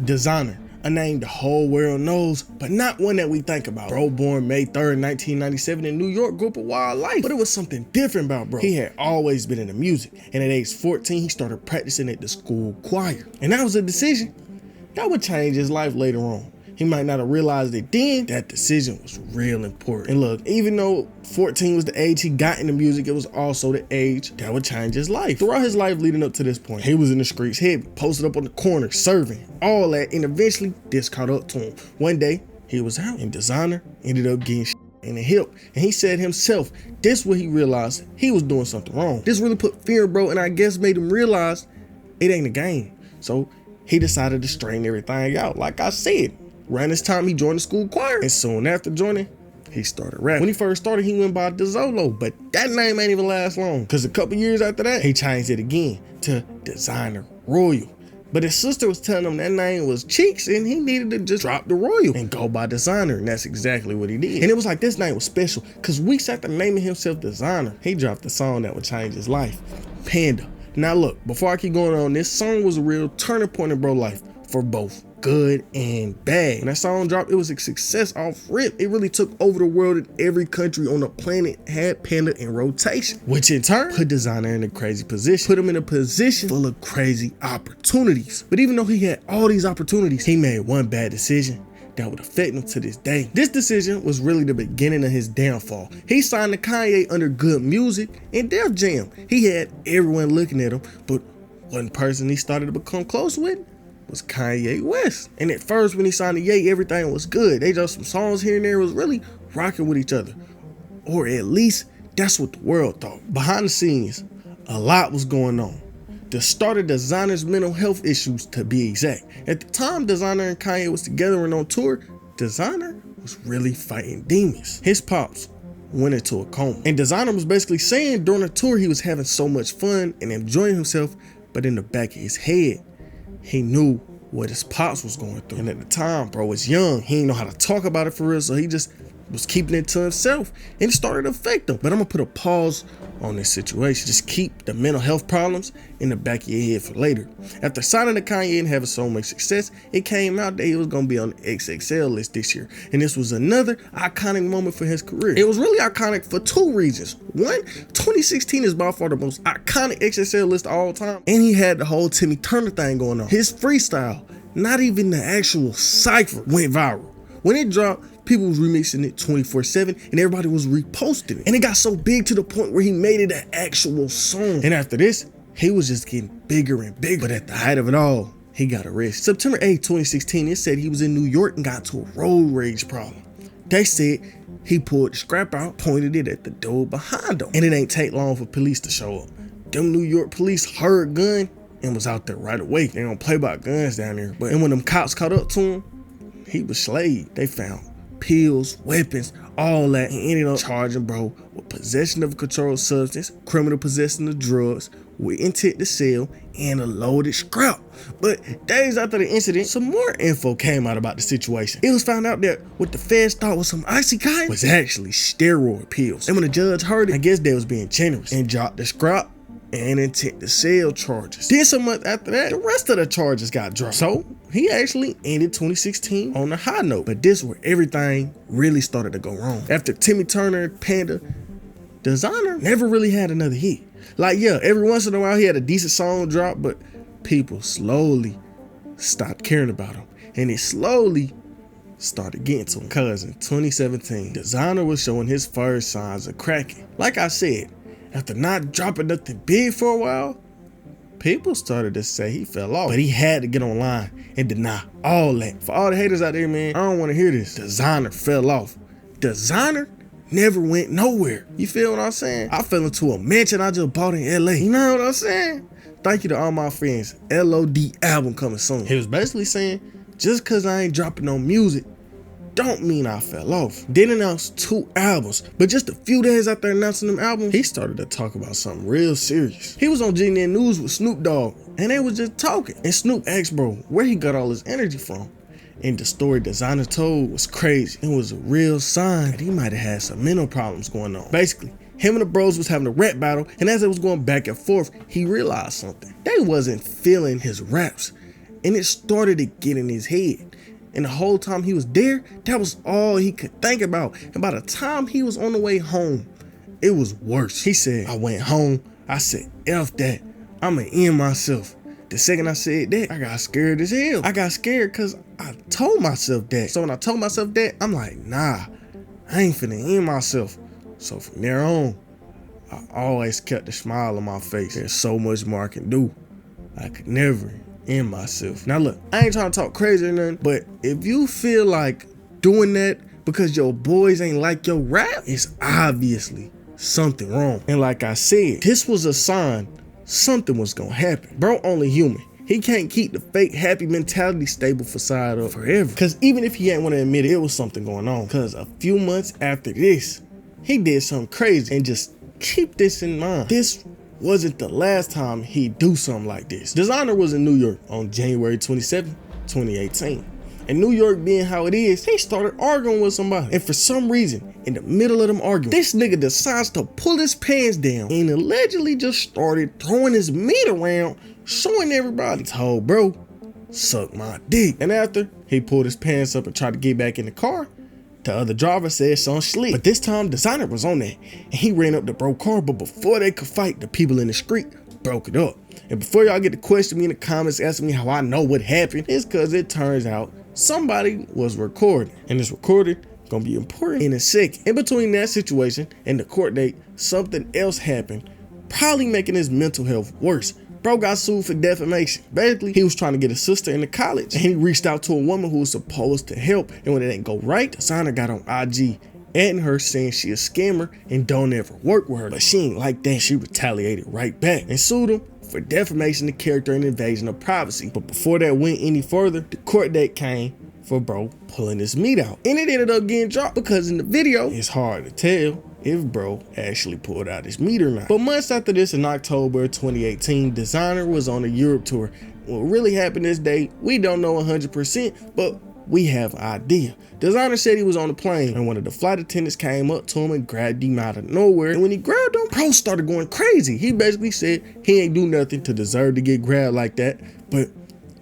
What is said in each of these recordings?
Desiigner, a name the whole world knows, but not one that we think about. Bro born May 3rd, 1997 in New York, grew up a wild life, but it was something different about bro. He had always been into music, and at age 14, he started practicing at the school choir. And that was a decision that would change his life later on. He might not have realized it then. That decision was real important. And look, even though 14 was the age he got into music, it was also the age that would change his life. Throughout his life leading up to this point, he was in the streets, heavy, posted up on the corner, serving, all that, and eventually this caught up to him. One day, he was out, and Desiigner ended up getting in the hip, and he said himself, this what he realized he was doing something wrong. This really put fear in bro, and I guess made him realize it ain't a game. So he decided to straighten everything out. Like I said, around this time, he joined the school choir, and soon after joining, he started rapping. When he first started, he went by Desiigner, but that name ain't even last long, because a couple years after that, he changed it again to Desiigner Royal. But his sister was telling him that name was Cheeks, and he needed to just drop the Royal and go by Desiigner, and that's exactly what he did. And it was like this name was special, because weeks after naming himself Desiigner, he dropped a song that would change his life, Panda. Now look, before I keep going on, this song was a real turning point in bro life for both good and bad. When that song dropped, it was a success off rip. It really took over the world, and every country on the planet had Panda in rotation, which in turn put Desiigner in a crazy position, put him in a position full of crazy opportunities. But even though he had all these opportunities, he made one bad decision that would affect him to this day. This decision was really the beginning of his downfall. He signed to Kanye under Good Music and Def Jam. He had everyone looking at him, but one person he started to become close with was Kanye West. And at first, when he signed to Ye, everything was good. They just some songs here and there was really rocking with each other. Or at least that's what the world thought. Behind the scenes, a lot was going on. The start of Designer's mental health issues, to be exact. At the time Desiigner and Kanye was together and on tour, Desiigner was really fighting demons. His pops went into a coma, and Desiigner was basically saying during the tour he was having so much fun and enjoying himself, but in the back of his head, he knew what his pops was going through. And at the time, bro was young. He didn't know how to talk about it for real, so he just was keeping it to himself, and it started to affect him. But I'm gonna put a pause on this situation. Just keep the mental health problems in the back of your head for later. After signing to Kanye and having so much success, it came out that he was gonna be on the XXL list this year. And this was another iconic moment for his career. It was really iconic for two reasons. One, 2016 is by far the most iconic XXL list of all time. And he had the whole Timmy Turner thing going on. His freestyle, not even the actual cypher, went viral. When it dropped, people was remixing it 24/7, and everybody was reposting it. And it got so big to the point where he made it an actual song. And after this, he was just getting bigger and bigger. But at the height of it all, he got arrested. September 8, 2016, it said he was in New York and got into a road rage problem. They said he pulled the scrap out, pointed it at the door behind him. And it ain't take long for police to show up. Them New York police heard gun and was out there right away. They don't play about guns down there. And when them cops caught up to him, he was slayed. They found pills, weapons, all that, and ended up charging bro with possession of a controlled substance, criminal possession of drugs, with intent to sell, and a loaded scrap. But days after the incident, some more info came out about the situation. It was found out that what the feds thought was some icy kind was actually steroid pills. And when the judge heard it, I guess they was being generous and dropped the scrap and intent to sell charges. Then some months after that, the rest of the charges got dropped. So he actually ended 2016 on a high note. But this is where everything really started to go wrong. After Timmy Turner and Panda, Desiigner never really had another hit. Like, yeah, every once in a while he had a decent song drop, but people slowly stopped caring about him. And it slowly started getting to him. Cause in 2017, Desiigner was showing his first signs of cracking. Like I said, after not dropping nothing big for a while, people started to say he fell off. But he had to get online and deny all that. For all the haters out there, man, I don't want to hear this. Desiigner fell off. Desiigner never went nowhere. You feel what I'm saying? I fell into a mansion I just bought in LA. You know what I'm saying? Thank you to all my friends. LOD album coming soon. He was basically saying, just cause I ain't dropping no music, don't mean I fell off. Then announced 2 albums, but just a few days after announcing them albums, he started to talk about something real serious. He was on GetLikePrincee News with Snoop Dogg, and they was just talking. And Snoop asked bro where he got all his energy from. And the story Desiigner told was crazy. It was a real sign that he might have had some mental problems going on. Basically, him and the bros was having a rap battle, and as it was going back and forth, he realized something. They wasn't feeling his raps. and it started to get in his head. And the whole time he was there, that was all he could think about. And by the time he was on the way home, it was worse. He said, I went home, I said, F that, I'ma end myself. The second I said that, I got scared as hell. I got scared because I told myself that. So when I told myself that, I'm like, nah, I ain't finna end myself. So from there on, I always kept a smile on my face. There's so much more I can do. I could never end myself. Now look, I ain't trying to talk crazy or nothing, but if you feel like doing that because your boys ain't like your rap, it's obviously something wrong. And like I said, this was a sign something was gonna happen. Bro only human. He can't keep the fake happy mentality stable facade up forever. Cause even if he ain't want to admit it, it was something going on. Cause a few months after this, he did something crazy. And just keep this in mind. This wasn't the last time he'd do something like this. Desiigner was in New York on January 27, 2018. And New York being how it is, he started arguing with somebody. And for some reason, in the middle of them arguing, this nigga decides to pull his pants down and allegedly just started throwing his meat around, showing everybody. He told bro, suck my dick. And after he pulled his pants up and tried to get back in the car, the other driver said something slick. But this time, Desiigner was on that, and he ran up to bro's car, but before they could fight, the people in the street broke it up. And before y'all get to question me in the comments asking me how I know what happened, it's because it turns out somebody was recording. And this recording gonna be important in a second. In between that situation and the court date, something else happened, probably making his mental health worse. Bro got sued for defamation. Basically, he was trying to get a sister into college, and he reached out to a woman who was supposed to help. And when it didn't go right, Desiigner got on IG and her saying she a scammer and don't ever work with her. But she ain't like that. She retaliated right back and sued him for defamation of character and invasion of privacy. But before that went any further, the court date came for bro pulling his meat out. And it ended up getting dropped because in the video, it's hard to tell if bro actually pulled out his meat or not. But months after this, in October 2018, Desiigner was on a Europe tour. What really happened this day, we don't know 100%, but we have an idea. Desiigner said he was on a plane, and one of the flight attendants came up to him and grabbed him out of nowhere. And when he grabbed him, bro started going crazy. He basically said he ain't do nothing to deserve to get grabbed like that. But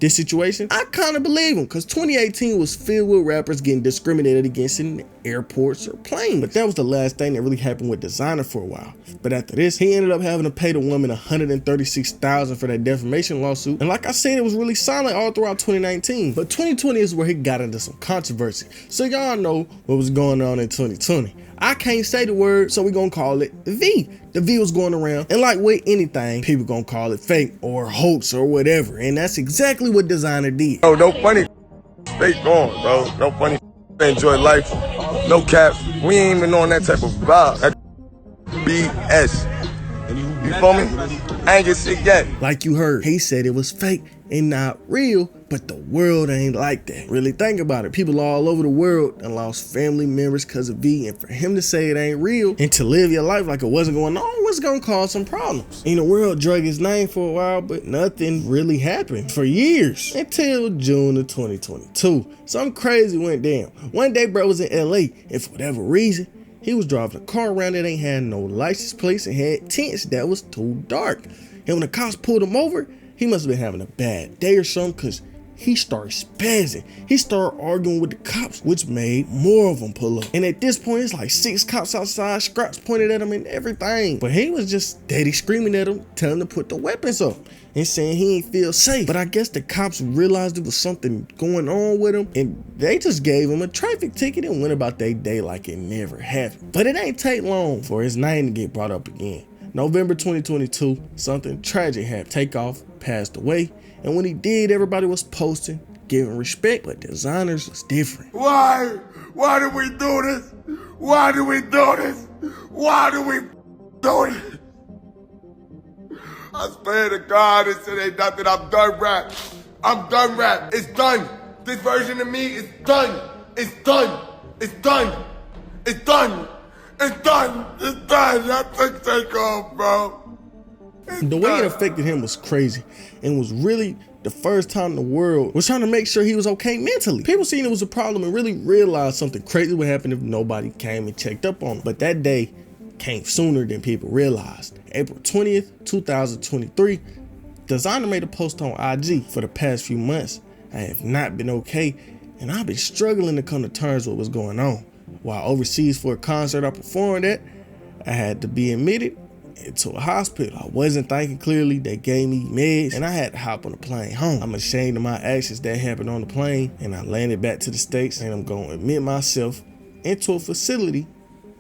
this situation, I kind of believe him, because 2018 was filled with rappers getting discriminated against in airports or planes. But that was the last thing that really happened with Desiigner for a while. But after this, he ended up having to pay the woman $136,000 for that defamation lawsuit. And like I said, it was really silent all throughout 2019. But 2020 is where he got into some controversy. So y'all know what was going on in 2020. I can't say the word, so we're gonna call it V. The V was going around, and like with anything, people gonna call it fake or hoax or whatever, and that's exactly what Desiigner did. Oh, no funny fake going, bro. No funny enjoy life. No cap. We ain't even on that type of vibe. That BS. You feel me? I ain't get sick yet. Like you heard, he said it was fake and not real, but the world ain't like that. Really think about it. People all over the world done lost family members because of V, and for him to say it ain't real and to live your life like it wasn't going on was gonna cause some problems. And the world dragged his name for a while, but nothing really happened for years until June of 2022. Something crazy went down. One day, bro was in LA, and for whatever reason, he was driving a car around that ain't had no license plates and had tents that was too dark. And when the cops pulled him over, he must have been having a bad day or something, because he started spazzing. He started arguing with the cops, which made more of them pull up. And at this point, it's like 6 cops outside, scraps pointed at him and everything. But he was just steady screaming at him, telling him to put the weapons up and saying he ain't feel safe. But I guess the cops realized there was something going on with him, and they just gave him a traffic ticket and went about their day like it never happened. But it ain't take long for his name to get brought up again. November 2022, something tragic happened. Takeoff passed away, and when he did, everybody was posting, giving respect, but Desiigner's was different. Why? Why did we do this? Why did we do this? Why did we do it? I swear to God, this shit ain't nothing. I'm done rap. I'm done rap. It's done. This version of me is done. It's done. It's done. It's done. It's done. It's done. That took Takeoff, bro. The way it affected him was crazy, and was really the first time the world was trying to make sure he was okay mentally. People seen it was a problem and really realized something crazy would happen if nobody came and checked up on him. But that day came sooner than people realized. April 20th, 2023, Desiigner made a post on IG. For the past few months, I have not been okay, and I've been struggling to come to terms with what's going on. While overseas for a concert I performed at, I had to be admitted into a hospital. I wasn't thinking clearly. They gave me meds, and I had to hop on a plane home. I'm ashamed of my actions that happened on the plane, and I landed back to the States, and I'm going to admit myself into a facility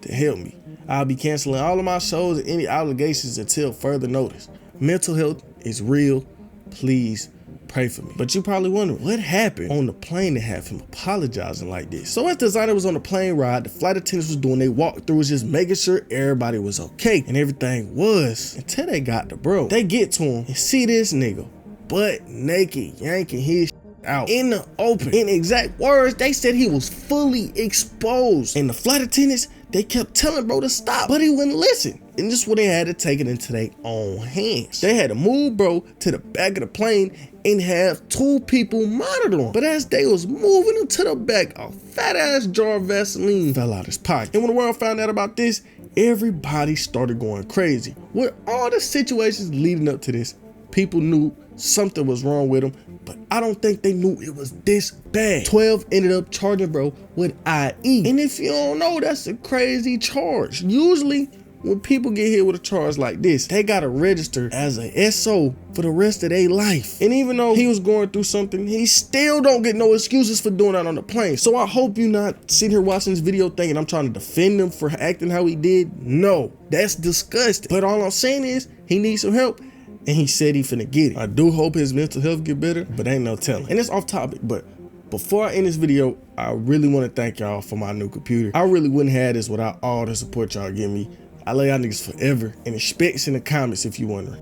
to help me. I'll be canceling all of my shows and any obligations until further notice. Mental health is real. Please pray for me. But you probably wondering what happened on the plane to have him apologizing like this. So as Desiigner was on the plane ride, the flight attendants was doing their walkthroughs, just making sure everybody was okay, and everything was, until they got to bro. They get to him and see this nigga butt naked yanking his out in the open. In exact words, they said he was fully exposed, and the flight attendants, they kept telling bro to stop, but he wouldn't listen. And this is where they had to take it into their own hands. They had to move bro to the back of the plane and have 2 people monitor him. But as they was moving him to the back, a fat ass jar of Vaseline fell out his pocket. And when the world found out about this, everybody started going crazy. With all the situations leading up to this, people knew something was wrong with him, but I don't think they knew it was this bad. 12 ended up charging bro with IE. And if you don't know, that's a crazy charge. Usually, when people get hit with a charge like this, they gotta register as a SO for the rest of their life. And even though he was going through something, he still don't get no excuses for doing that on the plane. So I hope you're not sitting here watching this video thinking I'm trying to defend him for acting how he did. No, that's disgusting. But all I'm saying is he needs some help, and he said he finna get it. I do hope his mental health get better, but ain't no telling. And it's off topic, but before I end this video, I really want to thank y'all for my new computer. I really wouldn't have this without all the support y'all give me. I love y'all niggas forever, and expect in the comments if you wondering.